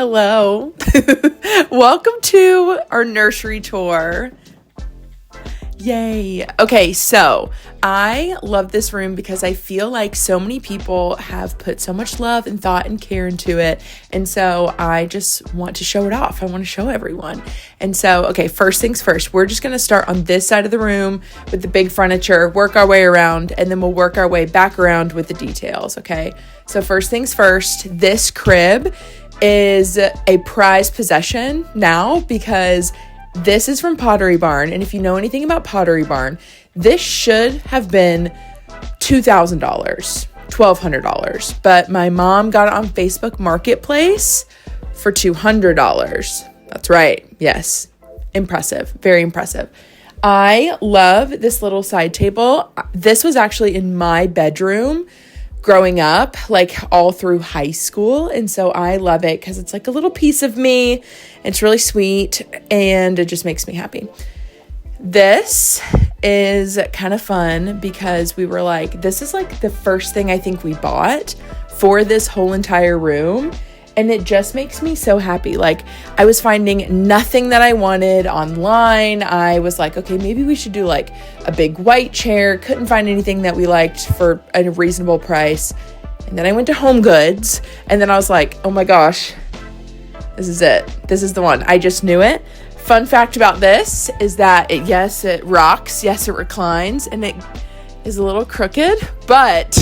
Hello. Welcome to our nursery tour. Yay. Okay, so I love this room because I feel like so many people have put so much love and thought and care into it. And so I just want to show it off. I want to show everyone. And so, okay, first things first, we're just going to start on this side of the room with the big furniture, work our way around, and then we'll work our way back around with the details, okay? So first things first, this crib is a prized possession now because this is from Pottery Barn, and if you know anything about Pottery Barn, this should have been $2,000, $1,200, but my mom got it on Facebook Marketplace for $200. That's right. Yes. Impressive. Very impressive. I love this little side table. This was actually in my bedroom growing up, like all through high school. And so I love it because it's like a little piece of me. It's really sweet and it just makes me happy. This is kind of fun because we were like, this is like the first thing I think we bought for this whole entire room. And it just makes me so happy. Like I was finding nothing that I wanted online. I was like, okay, maybe we should do like a big white chair. Couldn't find anything that we liked for a reasonable price. And then I went to Home Goods and then I was like, oh my gosh, this is it. This is the one. I just knew it. Fun fact about this is that yes, it rocks. Yes, it reclines and it is a little crooked, but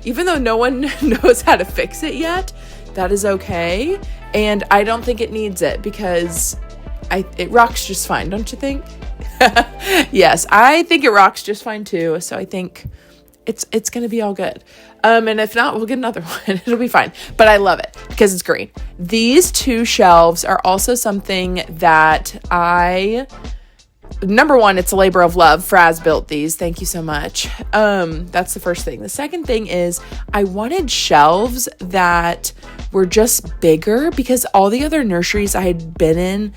even though no one knows how to fix it yet, that is okay. And I don't think it needs it because it rocks just fine, don't you think? Yes, I think it rocks just fine too. So I think it's going to be all good. And if not, we'll get another one. It'll be fine. But I love it because it's green. These two shelves are also something that number one, it's a labor of love. Fraz built these. Thank you so much. That's the first thing. The second thing is I wanted shelves that were just bigger because all the other nurseries I had been in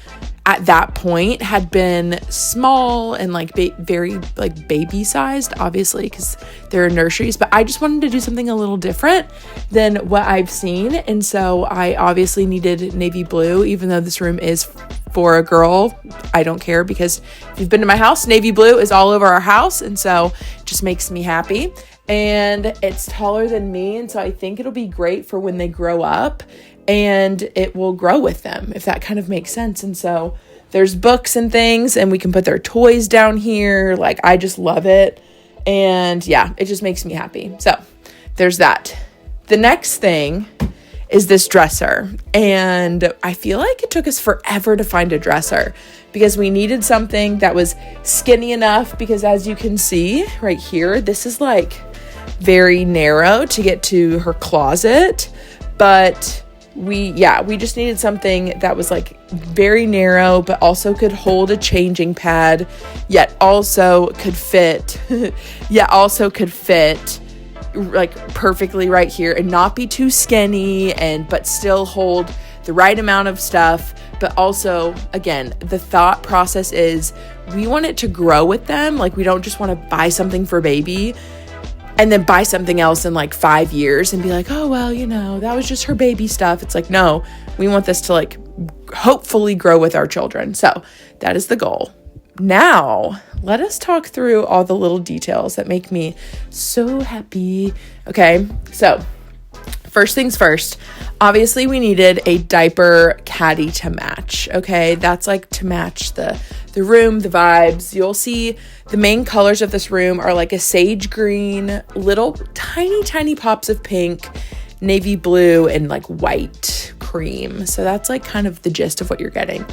at that point had been small and like very like baby sized, obviously, because they're nurseries. But I just wanted to do something a little different than what I've seen. And so I obviously needed navy blue, even though this room is for a girl. I don't care because if you've been to my house, navy blue is all over our house. And so it just makes me happy. And it's taller than me. And so I think it'll be great for when they grow up and it will grow with them, if that kind of makes sense. And so there's books and things and we can put their toys down here. Like, I just love it. And yeah, it just makes me happy. So there's that. The next thing is this dresser. And I feel like it took us forever to find a dresser because we needed something that was skinny enough because as you can see right here, this is like very narrow to get to her closet. But we just needed something that was like very narrow, but also could hold a changing pad, yet also could fit, like perfectly right here and not be too skinny but still hold the right amount of stuff. But also, again, the thought process is we want it to grow with them. Like we don't just want to buy something for baby and then buy something else in like 5 years and be like, oh, well, that was just her baby stuff. It's like, no, we want this to like hopefully grow with our children. So that is the goal. Now, let us talk through all the little details that make me so happy. Okay, so first things first, obviously we needed a diaper caddy to match. Okay, that's like to match the room, the vibes. You'll see the main colors of this room are like a sage green, little tiny pops of pink, navy blue, and like white cream. So that's like kind of the gist of what you're getting.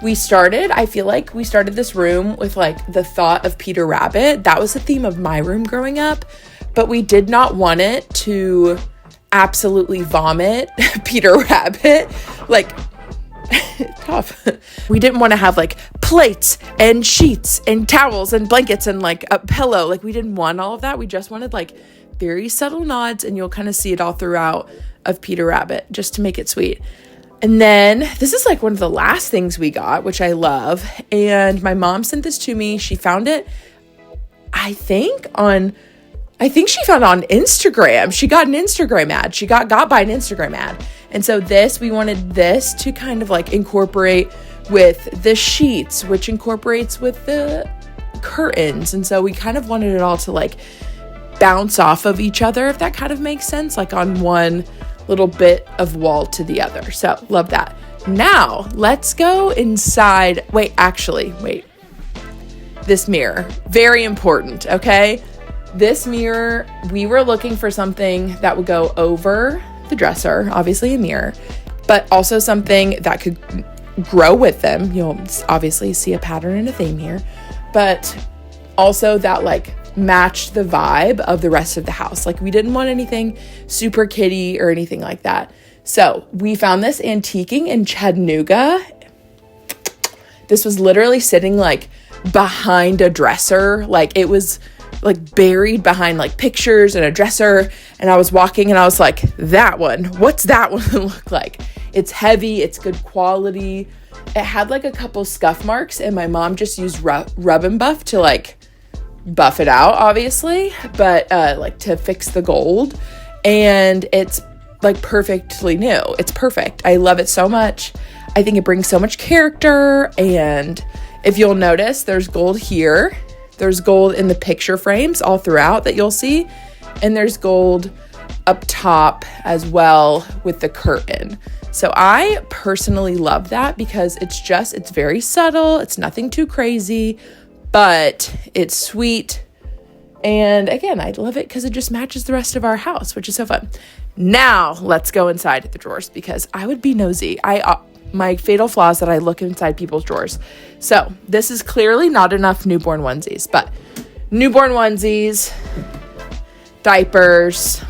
I feel like we started this room with like the thought of Peter Rabbit. That was the theme of my room growing up, but we did not want it to absolutely vomit Peter Rabbit. Like, tough. We didn't want to have like plates and sheets and towels and blankets and like a pillow. Like we didn't want all of that. We just wanted like very subtle nods, and you'll kind of see it all throughout of Peter Rabbit just to make it sweet. And then this is like one of the last things we got, which I love. And my mom sent this to me. She found it, I think she found it on Instagram. She got an Instagram ad. She got by an Instagram ad. And so we wanted this to kind of like incorporate with the sheets, which incorporates with the curtains. And so we kind of wanted it all to like bounce off of each other, if that kind of makes sense, like on one little bit of wall to the other. So love that. Now let's go inside. Wait. This mirror, very important, okay? This mirror, we were looking for something that would go over the dresser, obviously a mirror, but also something that could grow with them. You'll obviously see a pattern and a theme here, but also that like matched the vibe of the rest of the house. Like we didn't want anything super kitty or anything like that. So we found this antiquing in Chattanooga. This was literally sitting like behind a dresser. Like it was like buried behind like pictures and a dresser. And I was walking and I was like, that one, what's that one look like? It's heavy. It's good quality. It had like a couple scuff marks and my mom just used rub and buff to like buff it out, obviously, but like to fix the gold. And it's like perfectly new. It's perfect. I love it so much. I think it brings so much character. And if you'll notice, there's gold here. There's gold in the picture frames all throughout that you'll see. And there's gold up top as well with the curtain. So I personally love that because it's very subtle. It's nothing too crazy, but it's sweet. And again, I love it because it just matches the rest of our house, which is so fun. Now let's go inside the drawers because I would be nosy. My fatal flaw is that I look inside people's drawers. So this is clearly not enough newborn onesies, but newborn onesies, diapers,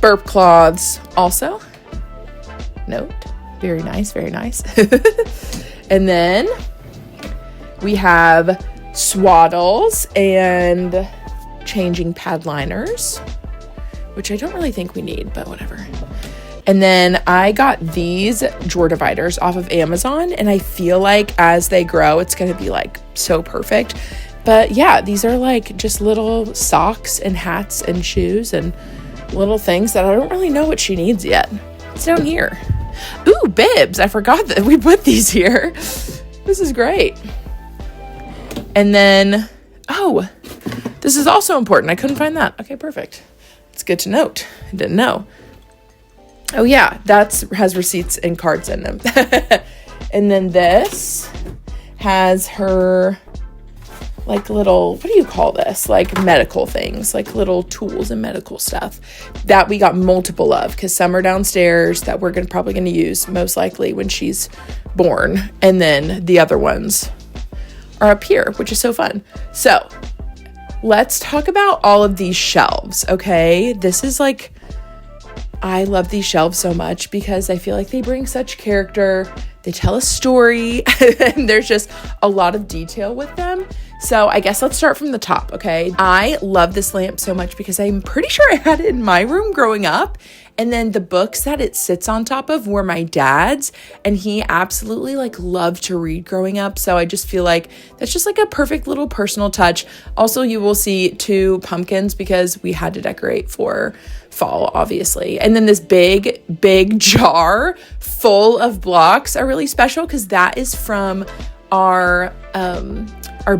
burp cloths also. Note, very nice, very nice. And then we have swaddles and changing pad liners, which I don't really think we need, but whatever. And then I got these drawer dividers off of Amazon, and I feel like as they grow, it's going to be like so perfect. But yeah, these are like just little socks and hats and shoes and little things that I don't really know what she needs yet. It's down here. Ooh, bibs. I forgot that we put these here. This is great. And then, oh, this is also important. I couldn't find that. Okay, perfect. It's good to note. I didn't know. Oh yeah, has receipts and cards in them. And then this has her like little, what do you call this? Like medical things, like little tools and medical stuff that we got multiple of because some are downstairs that we're probably going to use most likely when she's born. And then the other ones are up here, which is so fun. So let's talk about all of these shelves. Okay. This is like, I love these shelves so much because I feel like they bring such character. They tell a story and there's just a lot of detail with them. So I guess let's start from the top, okay? I love this lamp so much because I'm pretty sure I had it in my room growing up. And then the books that it sits on top of were my dad's, and he absolutely like loved to read growing up. So I just feel like that's just like a perfect little personal touch. Also, you will see 2 pumpkins because we had to decorate for fall, obviously. And then this big jar full of blocks are really special because that is from our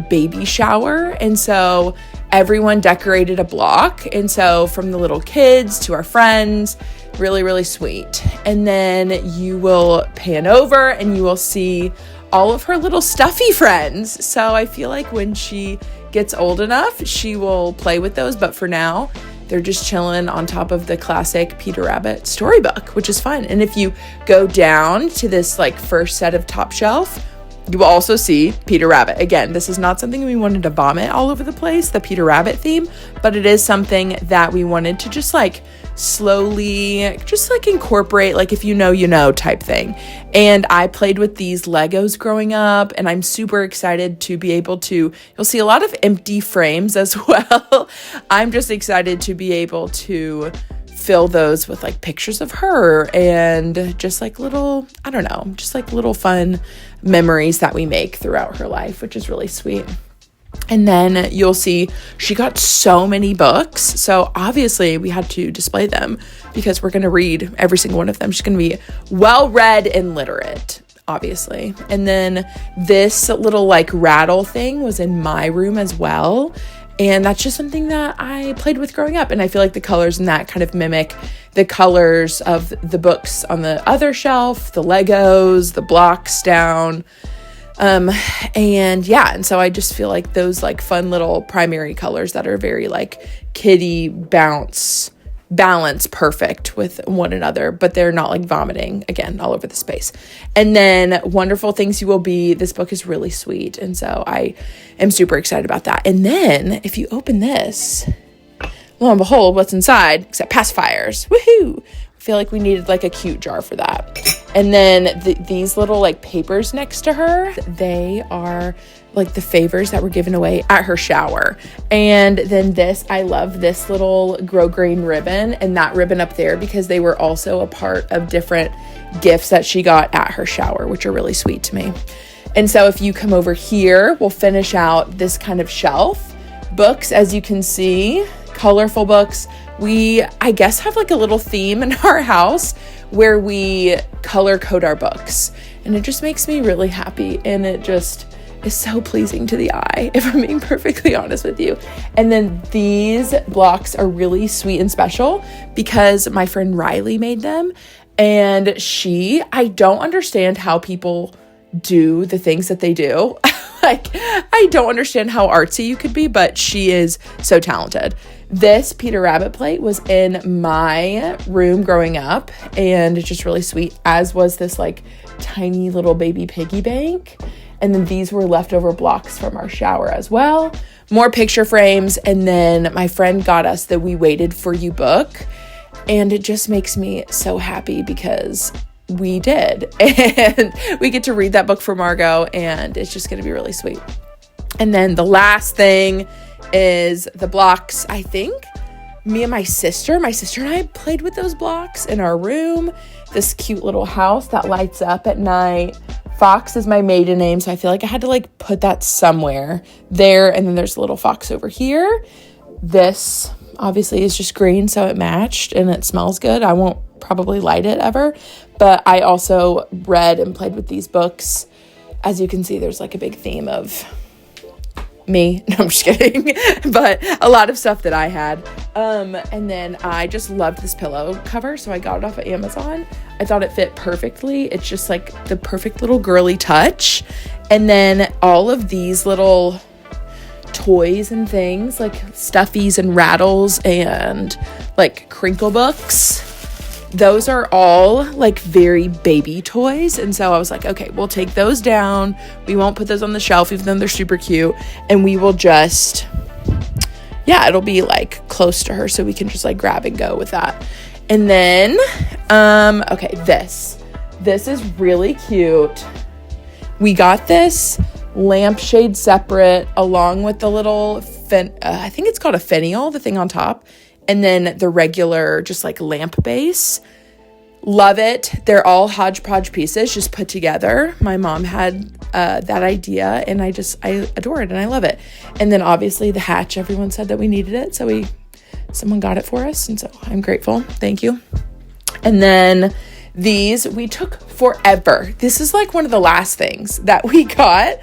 baby shower. And so everyone decorated a block. And so from the little kids to our friends, really, really sweet. And then you will pan over and you will see all of her little stuffy friends. So I feel like when she gets old enough, she will play with those. But for now, they're just chilling on top of the classic Peter Rabbit storybook, which is fun. And if you go down to this like first set of top shelf, you will also see Peter Rabbit. Again, this is not something we wanted to vomit all over the place, the Peter Rabbit theme, but it is something that we wanted to just like slowly just like incorporate, like if you know type thing. And I played with these Legos growing up, and I'm super excited to be able to, you'll see a lot of empty frames as well. I'm just excited to be able to fill those with like pictures of her and just like little, I don't know, just like little fun memories that we make throughout her life, which is really sweet. And then you'll see she got so many books. So obviously we had to display them because we're going to read every single one of them. She's going to be well read and literate, obviously. And then this little like rattle thing was in my room as well. And that's just something that I played with growing up. And I feel like the colors in that kind of mimic the colors of the books on the other shelf, the Legos, the blocks down. And yeah, and so I just feel like those like fun little primary colors that are very like kiddie balance perfect with one another, but they're not like vomiting again all over the space. And then Wonderful Things You Will Be. This book is really sweet. And so I am super excited about that. And then if you open this, lo and behold, what's inside except pacifiers. Woohoo! I feel like we needed like a cute jar for that. And then these little like papers next to her, they are like the favors that were given away at her shower. And then this, I love this little grosgrain ribbon and that ribbon up there because they were also a part of different gifts that she got at her shower, which are really sweet to me. And so if you come over here, we'll finish out this kind of shelf. Books, as you can see, colorful books. We, I guess, have like a little theme in our house where we color code our books. And it just makes me really happy. And it just is so pleasing to the eye, if I'm being perfectly honest with you. And then these blocks are really sweet and special because my friend Riley made them. And I don't understand how people do the things that they do. Like, I don't understand how artsy you could be, but she is so talented. This Peter Rabbit plate was in my room growing up, and it's just really sweet, as was this like tiny little baby piggy bank. And then these were leftover blocks from our shower as well. More picture frames. And then my friend got us the We Waited For You book. And it just makes me so happy because we did. And we get to read that book for Margot, and it's just going to be really sweet. And then the last thing is the blocks. I think me and my sister and I played with those blocks in our room. This cute little house that lights up at night. Fox is my maiden name, so I feel like I had to like put that somewhere there. And then there's a little fox over here. This obviously is just green, so it matched and it smells good. I won't probably light it ever, but I also read and played with these books. As you can see, there's like a big theme of me. No, I'm just kidding. But a lot of stuff that I had. And then I just loved this pillow cover, so I got it off of Amazon. I thought it fit perfectly. It's just like the perfect little girly touch. And then all of these little toys and things like stuffies and rattles and like crinkle books, those are all like very baby toys. And so I was like, okay, we'll take those down. We won't put those on the shelf even though they're super cute, and we will just, yeah, it'll be like close to her so we can just like grab and go with that. And then okay, this is really cute. We got this lampshade separate along with the little I think it's called a finial, the thing on top, and then the regular just like lamp base. Love it. They're all hodgepodge pieces just put together. My mom had that idea, and I adore it and I love it. And then obviously the hatch, everyone said that we needed it, so someone got it for us, and so I'm grateful. Thank you. And then these we took forever. This is like one of the last things that we got.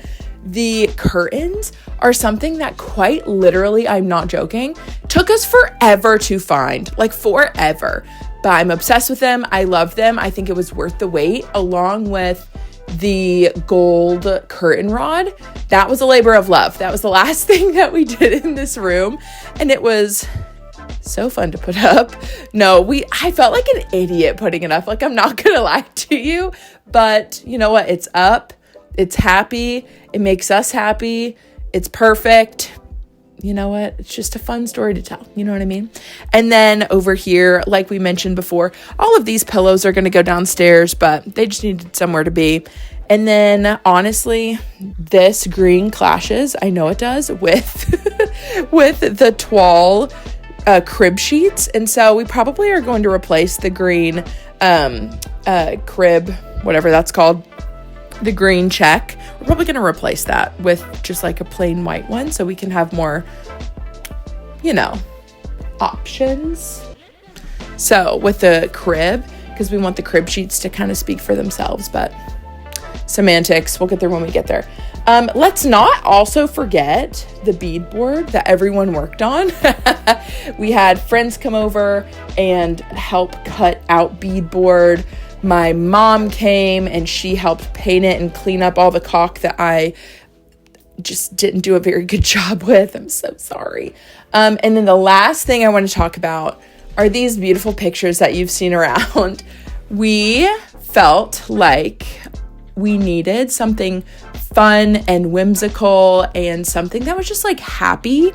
The curtains are something that quite literally, I'm not joking, took us forever to find, like forever. But I'm obsessed with them. I love them. I think it was worth the wait, along with the gold curtain rod. That was a labor of love. That was the last thing that we did in this room, and it was so fun to put up. I felt like an idiot putting it up. Like, I'm not gonna lie to you, but you know what? It's up. It's happy. It makes us happy. It's perfect. You know what? It's just a fun story to tell. You know what I mean? And then over here, like we mentioned before, all of these pillows are going to go downstairs, but they just needed somewhere to be. And then honestly, this green clashes, I know it does, with with the toile crib sheets. And so we probably are going to replace the green crib, whatever that's called, the green check. We're probably going to replace that with just like a plain white one so we can have more, options. So with the crib, because we want the crib sheets to kind of speak for themselves, but semantics, we'll get there when we get there. Let's not also forget the beadboard that everyone worked on. We had friends come over and help cut out beadboard. My mom came and she helped paint it and clean up all the caulk that I just didn't do a very good job with. I'm so sorry. And then the last thing I want to talk about are these beautiful pictures that you've seen around. We felt like we needed something fun and whimsical and something that was just like happy.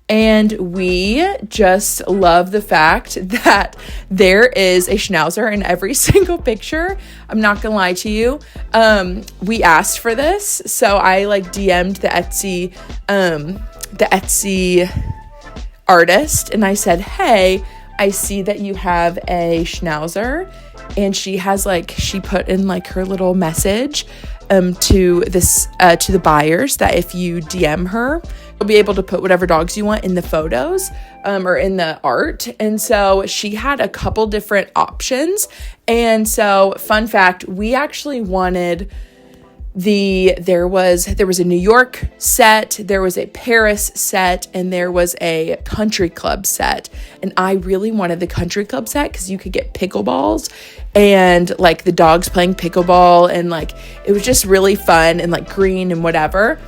And we just love the fact that there is a schnauzer in every single picture. I'm not gonna lie to you. We asked for this, so I like DM'd the Etsy artist, and I said, "Hey, I see that you have a schnauzer," and she put in like her little message to the buyers that if you DM her, you'll be able to put whatever dogs you want in the photos or in the art. And so she had a couple different options. And so fun fact, we actually wanted there was a New York set, there was a Paris set, and there was a country club set. And I really wanted the country club set because you could get pickleballs and like the dogs playing pickleball, and like it was just really fun and like green and whatever.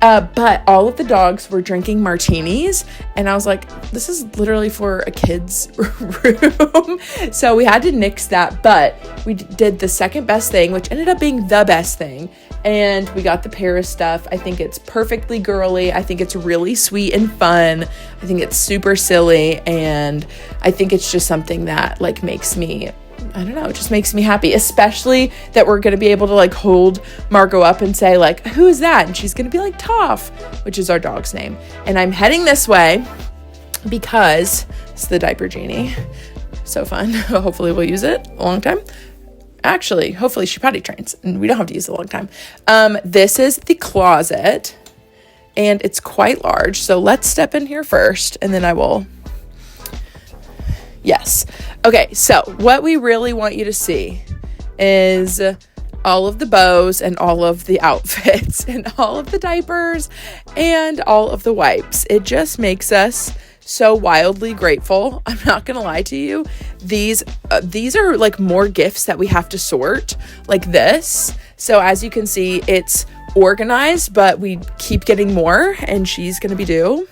But all of the dogs were drinking martinis, and I was like, this is literally for a kid's room. So we had to nix that, but we did the second best thing, which ended up being the best thing. And we got the Paris stuff. I think it's perfectly girly. I think it's really sweet and fun. I think it's super silly. And I think it's just something that like makes me, I don't know, it just makes me happy, especially that we're going to be able to like hold Margot up and say like, who is that? And she's going to be like Toph, which is our dog's name. And I'm heading this way because it's the diaper genie. So fun. Hopefully we'll use it a long time. Actually, hopefully she potty trains and we don't have to use it a long time. This is the closet and it's quite large. So let's step in here first and then I will. Yes. Okay. So what we really want you to see is all of the bows and all of the outfits and all of the diapers and all of the wipes. It just makes us so wildly grateful. I'm not gonna lie to you. These are like more gifts that we have to sort like this. So as you can see, it's organized, but we keep getting more and she's gonna be due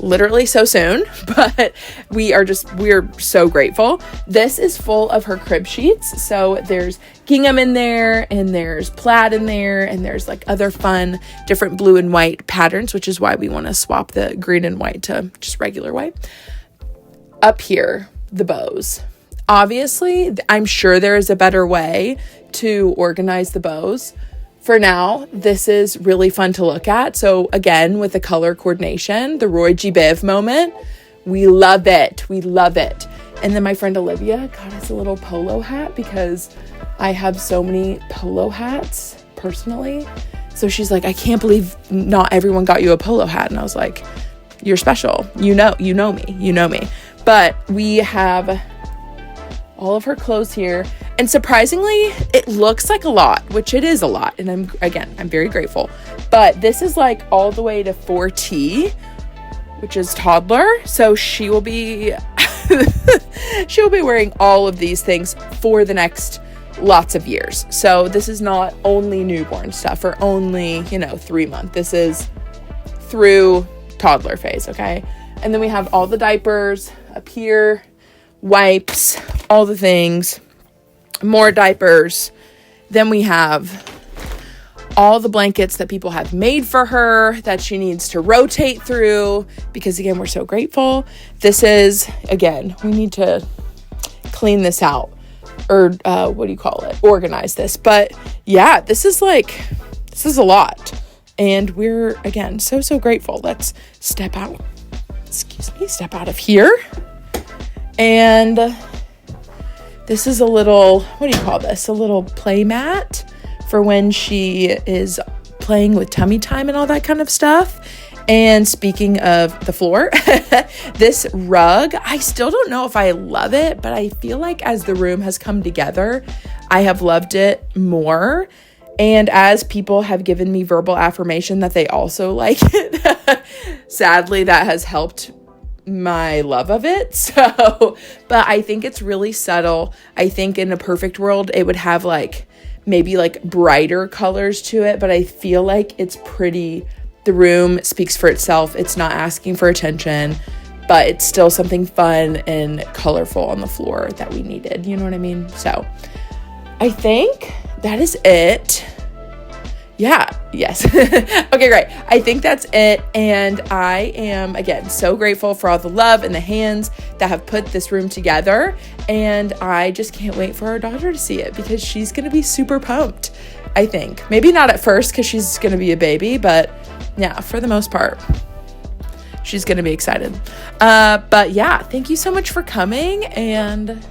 literally so soon, but we're so grateful. This is full of her crib sheets. So there's gingham in there and there's plaid in there and there's like other fun different blue and white patterns, which is why we want to swap the green and white to just regular white. Up here, the bows. Obviously, I'm sure there is a better way to organize the bows. For now, this is really fun to look at. So again, with the color coordination, the Roy G. Biv moment, we love it. We love it. And then my friend Olivia got us a little polo hat because I have so many polo hats personally. So she's like, I can't believe not everyone got you a polo hat. And I was like, you're special. You know me. But we have all of her clothes here. And surprisingly, it looks like a lot, which it is a lot. And I'm very grateful. But this is like all the way to 4T, which is toddler. So she will be wearing all of these things for the next lots of years. So this is not only newborn stuff or only, 3 month. This is through toddler phase, okay? And then we have all the diapers up here, wipes, all the things, more diapers. Then we have all the blankets that people have made for her that she needs to rotate through because, again, we're so grateful. This is, again, we need to clean this out or organize this. But yeah, this is a lot. And we're, again, so grateful. Let's step out of here. And this is a little, a little play mat for when she is playing with tummy time and all that kind of stuff. And speaking of the floor, this rug, I still don't know if I love it, but I feel like as the room has come together, I have loved it more. And as people have given me verbal affirmation that they also like it, sadly, that has helped my love of it. So, but I think it's really subtle. I think in a perfect world, it would have like maybe like brighter colors to it, but I feel like it's pretty. The room speaks for itself. It's not asking for attention, but it's still something fun and colorful on the floor that we needed. You know what I mean? So I think that is it. Yeah. Yes. Okay, great. I think that's it. And I am, again, so grateful for all the love and the hands that have put this room together. And I just can't wait for our daughter to see it because she's going to be super pumped, I think. Maybe not at first because she's going to be a baby, but yeah, for the most part, she's going to be excited. But yeah, thank you so much for coming. And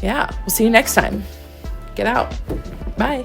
yeah, we'll see you next time. Get out. Bye.